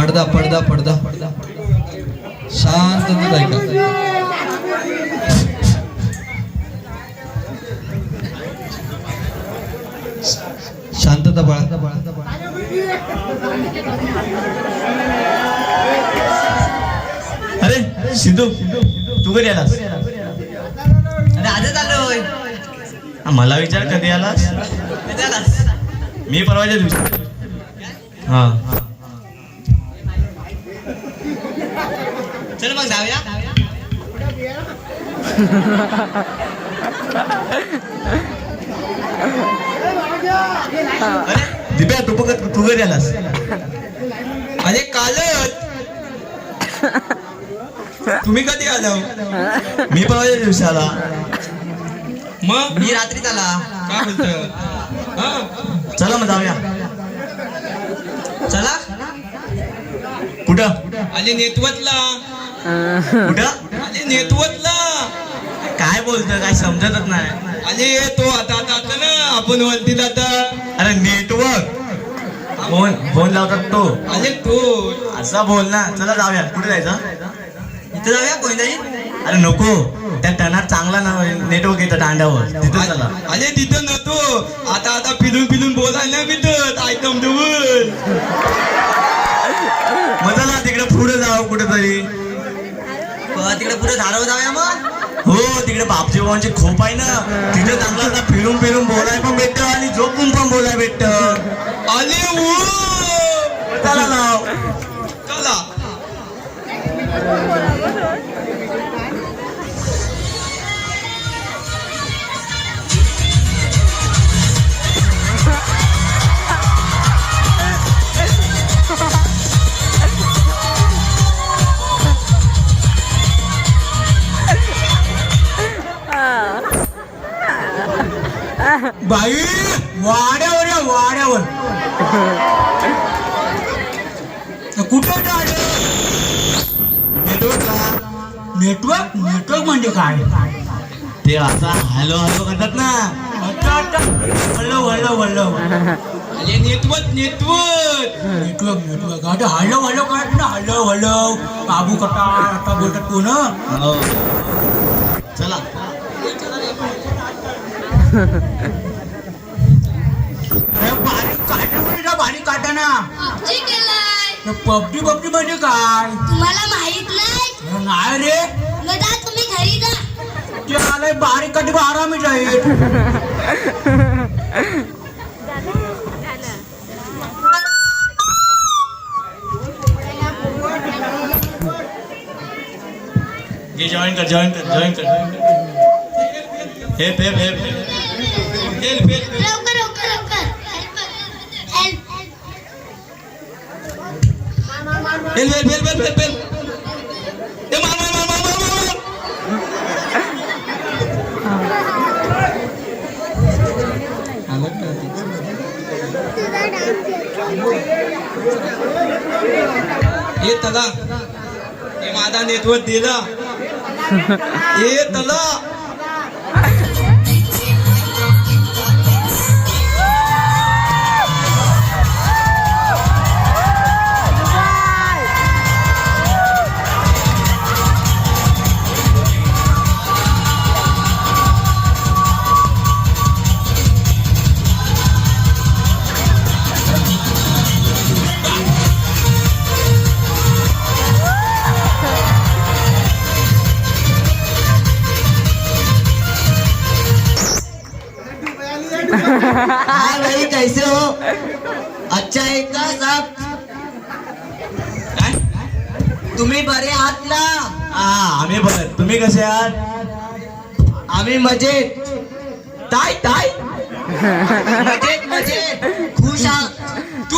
पडदा पडदा पडदा पडदा शांततेत ऐका. शांतता बाळा. अरे सिद्धू तू कधी आलास? अरे आजच आलोय. मला विचार कधी आलास? कधी आलास? मी परवाच्या दिवशी. हा चल मग जाऊया. अरे दिप्या तू कधी आलास? अरे कालच. तुम्ही कधी आलो? मी परवाच्या दिवशी आला. मग मी रात्रीच आला. काय बोलतो? चला मग जाऊया. चला. कुठं आले नेतवतला. कुठं आले नेतवतला. काय बोलतोय? काय समजतच नाही. आले तो आता आता आता ना आपण वरती आता. अरे नेटवर्क फोन लावतात तो. आले तो असा बोल ना. चला जाऊया. कुठे जायचं? इथं जाऊया कोणताही. अरे नको. त्या टनात चांगला ना नेटवर्क येतं दांड्यावर. तिथं चला. आले तिथं नव्हतो. आता आता फिरून फिरून बोलायला भेटत आयटम डबल. मग चला तिकडे पुढे जाऊ कुठेतरी. तिकडे पुढे धारावर जाऊया मग. हो तिकडे बापजी बाबांची खोप आहे ना. तिथे चांगला आता फिरून फिरून बोलाय पण भेटत आणि झोपून पण बोलाय भेटत. आले चला लाव. चला. बाई वाड्यावर या वाड्यावर. कुठे नेटवर्क म्हणजे काय? ते आता हॅलो हॅलो करतात ना. Hello hello hello. आले नेतवत नेटवर्क आता हॅलो हॅलो करत ना. हॅलो हॅलो बाबू कटा आता बोलतात तू ना. चला. बारीक काटा ना. पबजी म्हणजे काय? तुम्हाला माहित नाही? नाही रे. मग जा तुम्ही घरी जा. ते आलंय बारीक काटी आरामी जाईल. जॉईन कर. हे लवकर. बेल. ए मार. ये तला. हे माझा नेटवर्क दिला. ये तला. हाँ भाई कैसे हो? अच्छा आहे का साहेब? तुम्ही बरे आहात ना? आम्ही बघ. तुम्ही कसे आहात? आम्ही मजेत. टाय मजेत खुश आहात. तू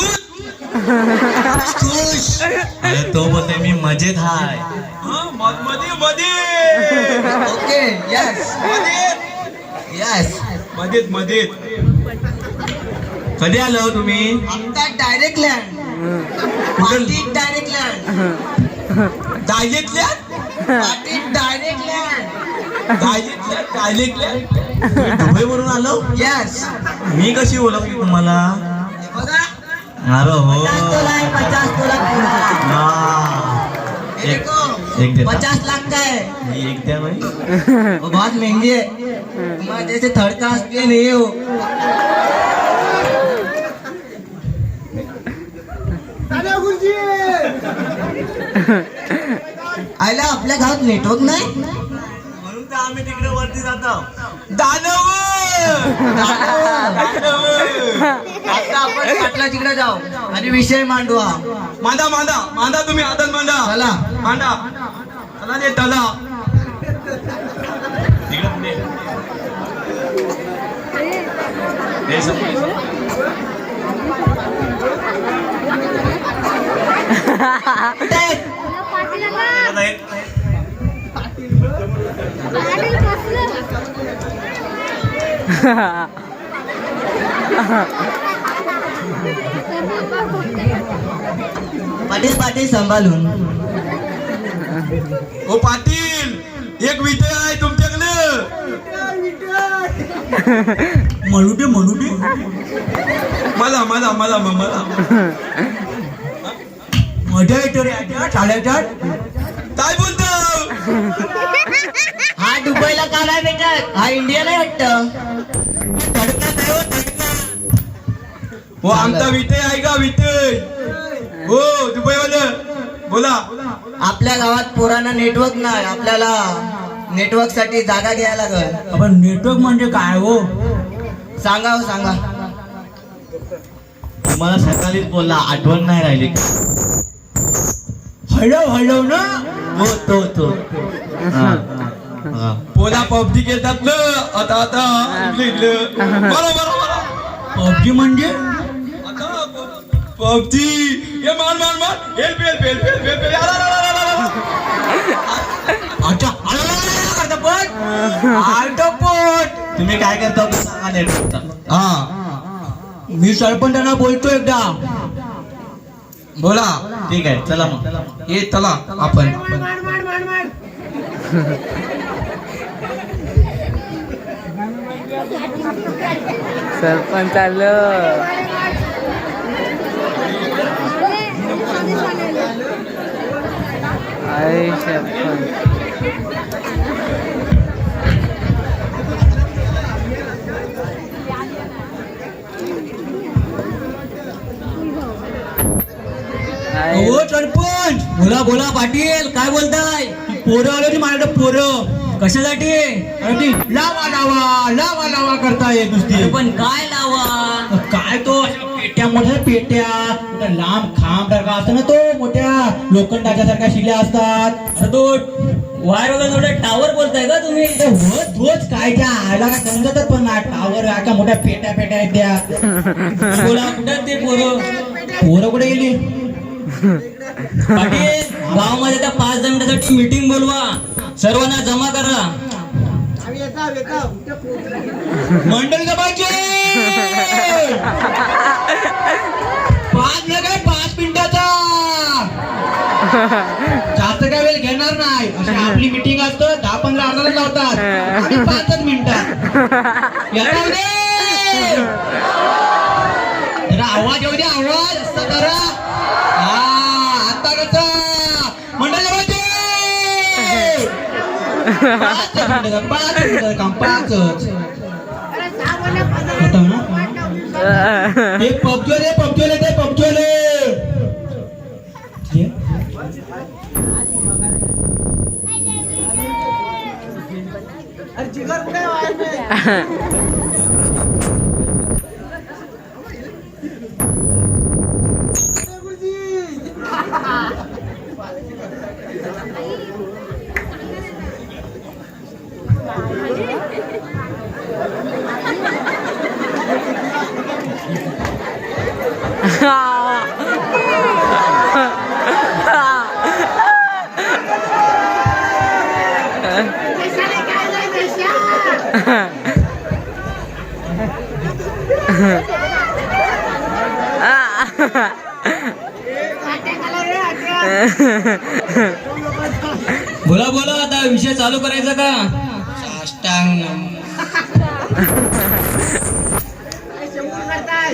खुश. अरे तो बोलते मी मजेत हाय. मध्ये ओके. यस. मध्येत. कधी आलो तुम्ही? आमचा direct land. Direct land. Dubai वरून आलो. यस. मी कशी ओळखली तुम्हाला? बघा अरे हो 50 तोला है 50 तोला हाँ। एक देता 50 लाख का है ये एक द्या भाई वो बहुत महंगी है मैं जैसे थर्ड क्लास पे नहीं हो आयला आपल्या गावात नेटवर्क नाही म्हणून तर आम्ही तिकडे वरती जातो दानव आता आपण पाटला तिकडे जाऊ आणि विषय मांडू हा मांडा मांडा मांडा तुम्ही हातात मांडा चला मांडा चला दे चला तिकडे पुढे हे समोर. आता हे- पाटील पाटील सांभाळून ओ पाटील एक विषय आहे तुमच्याकडे म्हणू दे मला मला मला मला मजा येतो रे आता साडेचार काय बोलतो हा दुबईला का नाही भेटत हा इंडियाला वाटत हो आमचा विषय आहे का विषय हो दुबई वाले बोला आपल्या गावात पोरांना नेटवर्क नाही आपल्याला नेटवर्क साठी जागा घ्यायला लागल आपण नेटवर्क म्हणजे काय हो सांगा हो सांगा तुम्हाला सकाळीच बोलला आठवण नाही राहिली हळव ना हो तो हा. पोला पबजी खेळतात ना आता इकडे बरं पबजी म्हणजे आता पबजी हे मार हेल्प अच्छा तुम्ही काय करता ते सांगा नेटवर्कचा हा मी सरपंचांना बोलतो एकदा बोला ठीक आहे चला मग ये चला आपण सरपंच आलं आई सरपंच आई हो सरपंच बोला पाटील काय बोलताय पोरं आले माझ्याकडे पोरं कशासाठी अरे ती लावा करताय नुसती पण काय लावा काय तो पेट्या मोठ्या पेट्या मोठ्या लांब खांब सारखा असतो ना तो मोठ्या लोखंडाच्या सारख्या शिल्या असतात अरे तो वायर वगैरे मोठ्या टावर बोलताय का तुम्ही तोच काय त्या आयला काय समजतच पण ना टावर का मोठ्या पेट्या आहेत त्या बोला कुठे ते पोरं कुठे गेली पाटील गावामध्ये त्या 5 मिनिटासाठी मीटिंग बोलवा सर्वांना जमा करा मंडळ जमायचे 5 मिनिटाचा जास्त काय वेळ घेणार नाही अशी आपली मीटिंग असतं 10-15 अर्धा लावतात आणि 5 मिनिटात येणार दे जरा आवाज येऊ दे आवाज असं करा हा आता कसं मंडळ जमायचे 5 मिनिटाचं काम 5च होतं ना ते पबजोले बोला आता विषय चालू करायचा का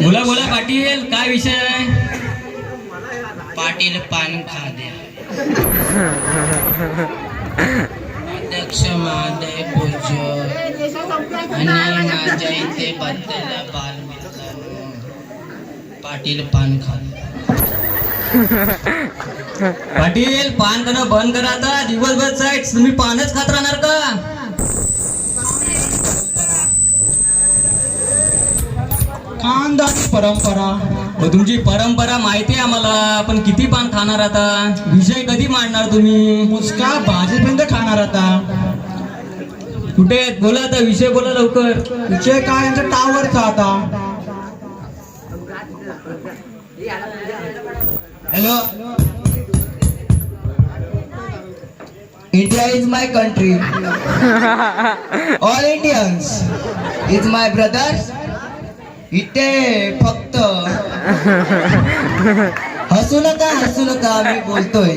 बोला पाटील काय विषय आहे पाटील पान खा द्या. अध्यक्ष महोदय पूज्य आणि माझ्या इथे बसलेल्या बालमित्रांनो, पाटील पान खा द्या. पाटील पान करणं बंद करा आता. दिवसभर साईट तुम्ही पानच खात राहणार का? खानदानी परंपरा. तुमची परंपरा माहिती आहे आम्हाला, पण किती पान खाणार आता? विषय कधी मांडणार तुम्ही? मुसका भाजीपर्यंत खाणार आता. कुठे आहेत? बोला आता, विषय बोला लवकर. विषय काय यांचा टावरचा आता. Hello. India is my country. All Indians is my brothers. इथे फक्त हसू नका मी बोलतोय,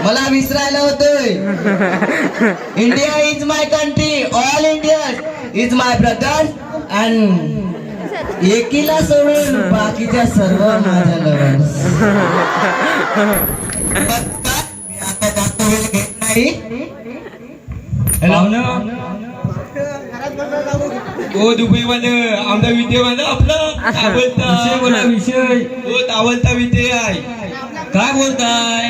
मला विसरायला होतोय. India is my country, all Indian is my brothers and एकीला सोडून बाकीच्या सर्व माझ्या लव्हर्स. मी आता जास्त वेळ घेत नाही. ओ दुबईवाले आमचा विद्यमान आपला काय बोलता? विषय बोला, विषय. ओ तावलता विद्य आहे. काय बोलताय?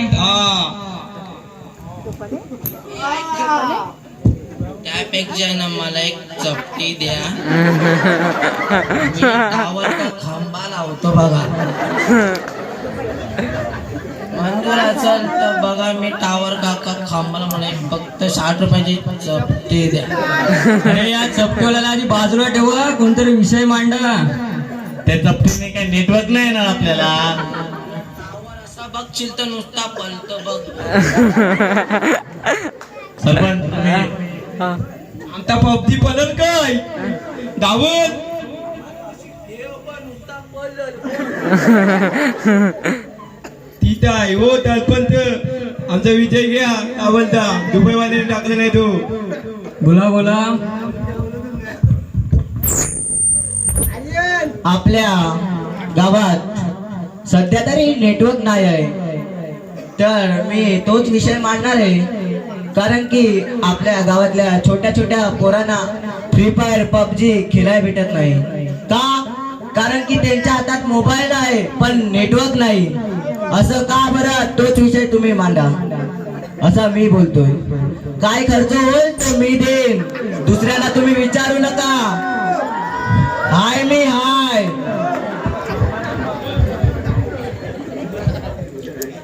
त्यापेक्षा ना मला एक चपटी द्या. मी टावरचा खांबा लावतो बघा. मंजूर असेल तर बघा, मी टावर काका खांबाला मला एक फक्त 60 रुपयाची चपटी द्या. अरे या चपटोला आधी बाजूला ठेवा, कोणतरी विषय मांडा. त्या चपटीने काय नेटवर्क नाही येणार आपल्याला. असा बघशील तर नुसता पलतो बघ. सरपंच आमचा पबजी पलल काय दावत. ठीक आहे हो सरपंच, आमचा विजय घ्या. काय बोलता? दुबईवाले टाकले नाही तू. बोला बोला. आपल्या गावात सध्या तरी नेटवर्क नाही आहे, तर मी तोच विषय मांडणार आहे. कारण की आपल्या गावातल्या छोट्या छोट्या पोरांना फ्री फायर पबजी खेळायला भेटत नाही का? कारण की त्यांच्या हातात मोबाईल आहे पण नेटवर्क नाही. असं का बरं? तोच विषय तुम्ही मांडा असा मी बोलतोय. काय खर्च होईल तर मी देईन, दुसऱ्याला तुम्ही विचारू नका. हाय मी हाय.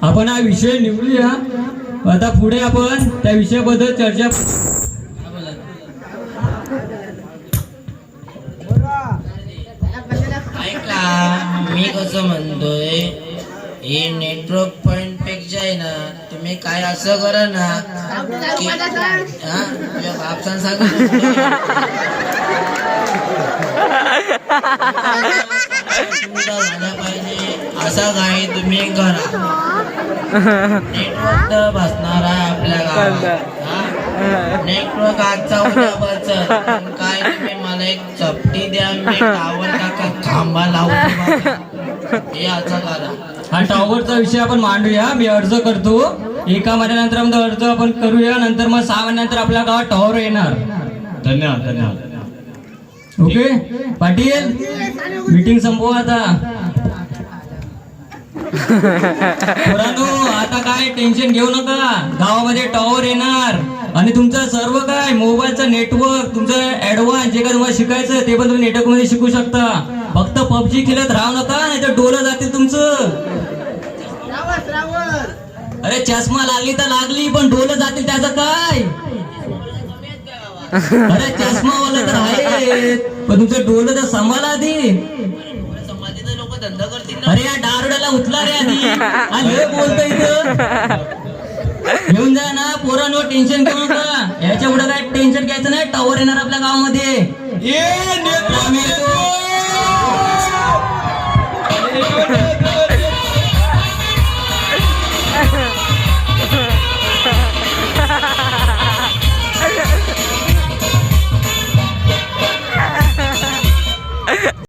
आपण हा विषय निवडूया. आता पुढे आपण त्या विषयाबद्दल चर्चा. ऐका, मी कसं म्हणतोय, हे नेटवर्क पॉइंट पेक्षा आहे ना, तुम्ही काय असं करा ना की तुझ्या बापसान झाल्या पाहिजे असा काही तुम्ही करा. नेटवर्क तर बसणार आहे आपल्या गावात. नेटवर्क आजचा उद्या बसत. काय तुम्ही मला एक चपटी द्या, मी टावर काका खांबा लावून हे असं करा. हा टॉवरचा विषय आपण मांडूया. मी अर्ज करतो. 1 महिन्यानंतर अर्ज आपण करूया. नंतर मग 6 महिन्यानंतर आपल्या गावात टॉवर येणार. धन्यवाद धन्यवाद. ओके पाटील, मीटिंग संपवा आता. पोरांनो, आता काय टेन्शन घेऊ नका. गावामध्ये टॉवर येणार आणि तुमचं सर्व काय मोबाईलचं नेटवर्क, तुमचं ऍडव्हान्स जे काय तुम्हाला शिकायचं ते पण तुम्ही नेटवर्क मध्ये शिकू शकता. फक्त पबजी खेळत राहू नका, नाही तर डोलं जातील तुमचं. अरे चष्मा लागली तर लागली, पण डोलं जातील त्याचं काय? अरे चष्मा वाला तर आहे, पण तुमचं डोलं तर सांभाळा आधी. समाजाचे लोक धंदा करतील ना. अरे या दारुड्याला उचला रे आधी. आणि बोलतो इथं घेऊन जा ना. पोरांनो टेन्शन घेऊ नका. याच्या पुढे काय टेन्शन घ्यायचं नाही. टॉवर येणार आपल्या गावामध्ये. ये नेटवर्क